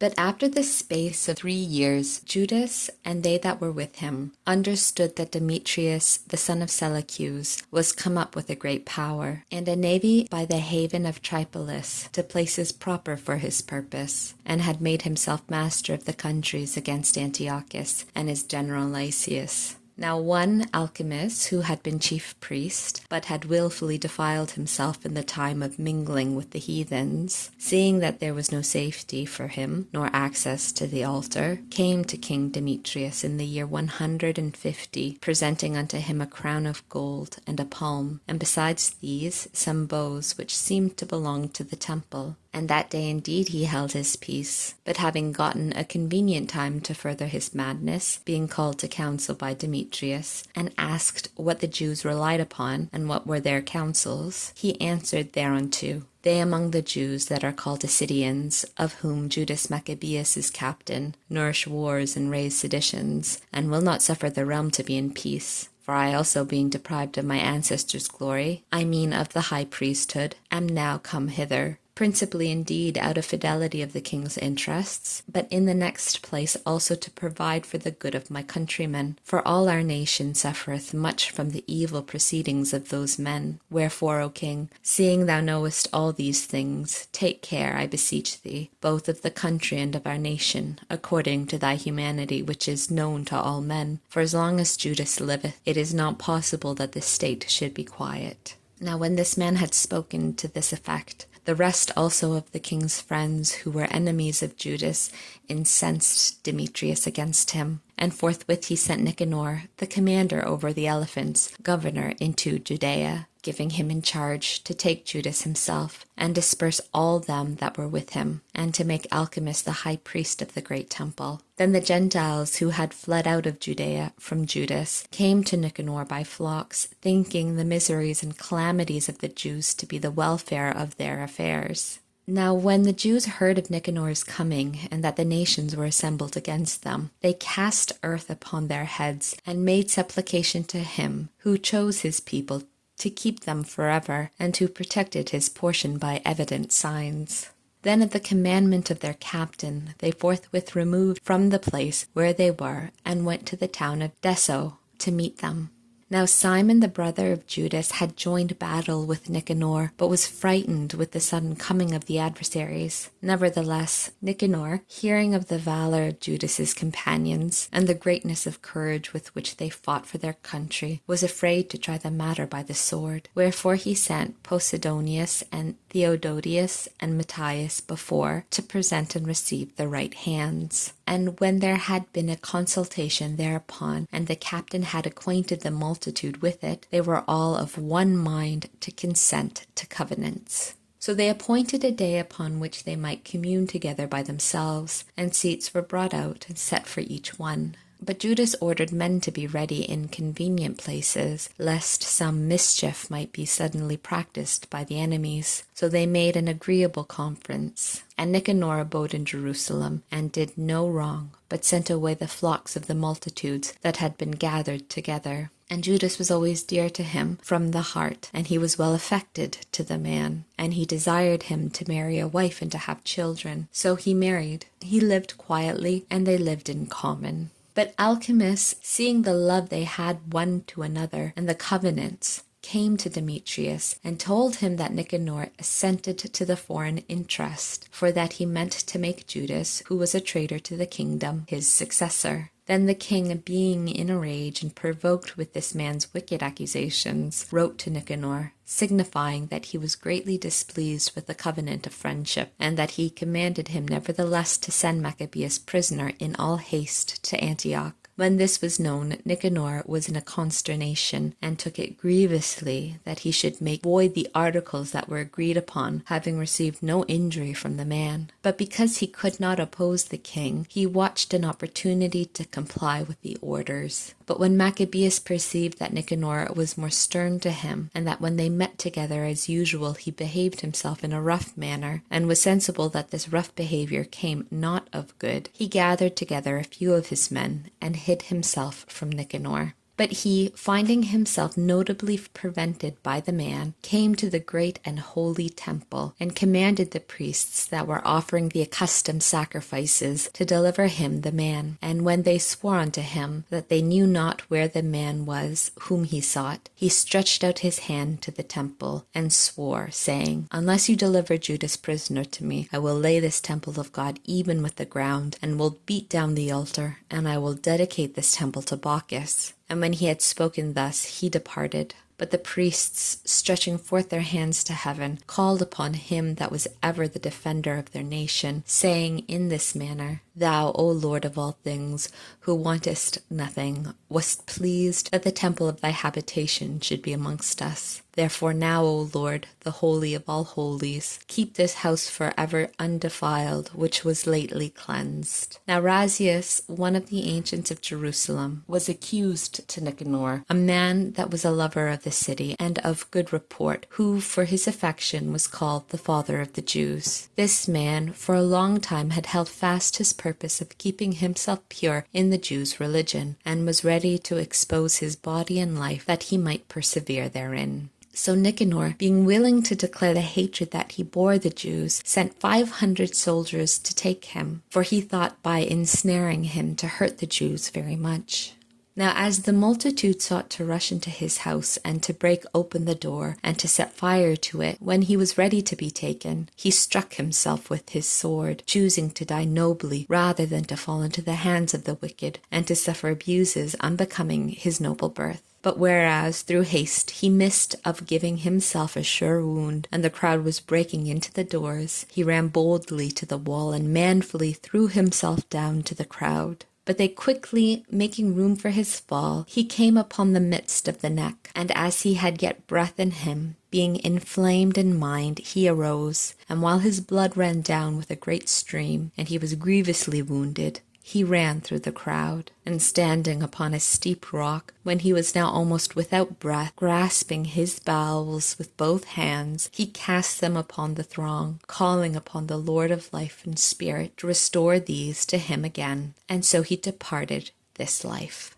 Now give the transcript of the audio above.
But after the space of 3 years, Judas and they that were with him understood that Demetrius, the son of Seleucus, was come up with a great power, and a navy by the haven of Tripolis to places proper for his purpose, and had made himself master of the countries against Antiochus and his general Lysias. Now one Alchemus, who had been chief priest, but had wilfully defiled himself in the time of mingling with the heathens, seeing that there was no safety for him, nor access to the altar, came to King Demetrius in the year 150, presenting unto him a crown of gold and a palm, and besides these some bows which seemed to belong to the temple. And that day indeed he held his peace, but having gotten a convenient time to further his madness, being called to council by Demetrius, and asked what the Jews relied upon, and what were their counsels, he answered thereunto, They among the Jews that are called Assyrians, of whom Judas Maccabeus is captain, nourish wars and raise seditions, and will not suffer the realm to be in peace. For I also, being deprived of my ancestors' glory, I mean of the high priesthood, am now come hither, principally indeed out of fidelity of the king's interests, but in the next place also to provide for the good of my countrymen. For all our nation suffereth much from the evil proceedings of those men. Wherefore, O king, seeing thou knowest all these things, take care, I beseech thee, both of the country and of our nation, according to thy humanity which is known to all men. For as long as Judas liveth, it is not possible that the state should be quiet. Now when this man had spoken to this effect, the rest also of the king's friends, who were enemies of Judas, incensed Demetrius against him. And forthwith he sent Nicanor, the commander over the elephants, governor into Judea, giving him in charge to take Judas himself, and disperse all them that were with him, and to make Alchemus the high priest of the great temple. Then the Gentiles who had fled out of Judea from Judas came to Nicanor by flocks, thinking the miseries and calamities of the Jews to be the welfare of their affairs. Now when the Jews heard of Nicanor's coming, and that the nations were assembled against them, they cast earth upon their heads, and made supplication to him, who chose his people to keep them forever, and who protected his portion by evident signs. Then at the commandment of their captain, they forthwith removed from the place where they were, and went to the town of Tissot to meet them. Now Simon the brother of Judas had joined battle with Nicanor, but was frightened with the sudden coming of the adversaries. Nevertheless, Nicanor, hearing of the valor of Judas's companions, and the greatness of courage with which they fought for their country, was afraid to try the matter by the sword. Wherefore he sent Posidonius and Theododius and Matthias before, to present and receive the right hands. And when there had been a consultation thereupon, and the captain had acquainted the multitude with it, they were all of one mind to consent to covenants. So they appointed a day upon which they might commune together by themselves, and seats were brought out and set for each one. But Judas ordered men to be ready in convenient places, lest some mischief might be suddenly practiced by the enemies. So they made an agreeable conference. And Nicanor abode in Jerusalem, and did no wrong, but sent away the flocks of the multitudes that had been gathered together. And Judas was always dear to him from the heart, and he was well affected to the man. And he desired him to marry a wife and to have children. So he married. He lived quietly, and they lived in common. But Alchemus, seeing the love they had one to another, and the covenants, came to Demetrius, and told him that Nicanor assented to the foreign interest, for that he meant to make Judas, who was a traitor to the kingdom, his successor. Then the king, being in a rage and provoked with this man's wicked accusations, wrote to Nicanor, signifying that he was greatly displeased with the covenant of friendship, and that he commanded him nevertheless to send Maccabeus prisoner in all haste to Antioch. When this was known, Nicanor was in a consternation, and took it grievously that he should make void the articles that were agreed upon, having received no injury from the man. But because he could not oppose the king, he watched an opportunity to comply with the orders. But when Maccabeus perceived that Nicanor was more stern to him, and that when they met together as usual he behaved himself in a rough manner, and was sensible that this rough behavior came not of good, he gathered together a few of his men, and hid himself from Nicanor. But he, finding himself notably prevented by the man, came to the great and holy temple, and commanded the priests that were offering the accustomed sacrifices to deliver him the man. And when they swore unto him that they knew not where the man was whom he sought, he stretched out his hand to the temple, and swore, saying, Unless you deliver Judas prisoner to me, I will lay this temple of God even with the ground, and will beat down the altar, and I will dedicate this temple to Bacchus. And when he had spoken thus, he departed. But the priests, stretching forth their hands to heaven, called upon him that was ever the defender of their nation, saying in this manner, Thou, O Lord of all things, who wantest nothing, wast pleased that the temple of thy habitation should be amongst us. Therefore now, O Lord, the Holy of all holies, keep this house forever undefiled, which was lately cleansed. Now Razius, one of the ancients of Jerusalem, was accused to Nicanor, a man that was a lover of the city and of good report, who for his affection was called the father of the Jews. This man for a long time had held fast his purpose of keeping himself pure in the Jews' religion, and was ready to expose his body and life that he might persevere therein. So Nicanor, being willing to declare the hatred that he bore the Jews, sent 500 soldiers to take him, for he thought by ensnaring him to hurt the Jews very much. Now as the multitude sought to rush into his house and to break open the door and to set fire to it, when he was ready to be taken, he struck himself with his sword, choosing to die nobly rather than to fall into the hands of the wicked and to suffer abuses unbecoming his noble birth. But whereas, through haste, he missed of giving himself a sure wound, and the crowd was breaking into the doors, he ran boldly to the wall and manfully threw himself down to the crowd. But they quickly, making room for his fall, he came upon the midst of the neck, and as he had yet breath in him, being inflamed in mind, he arose, and while his blood ran down with a great stream, and he was grievously wounded, he ran through the crowd, and standing upon a steep rock, when he was now almost without breath, grasping his bowels with both hands, he cast them upon the throng, calling upon the Lord of life and spirit to restore these to him again. And so he departed this life.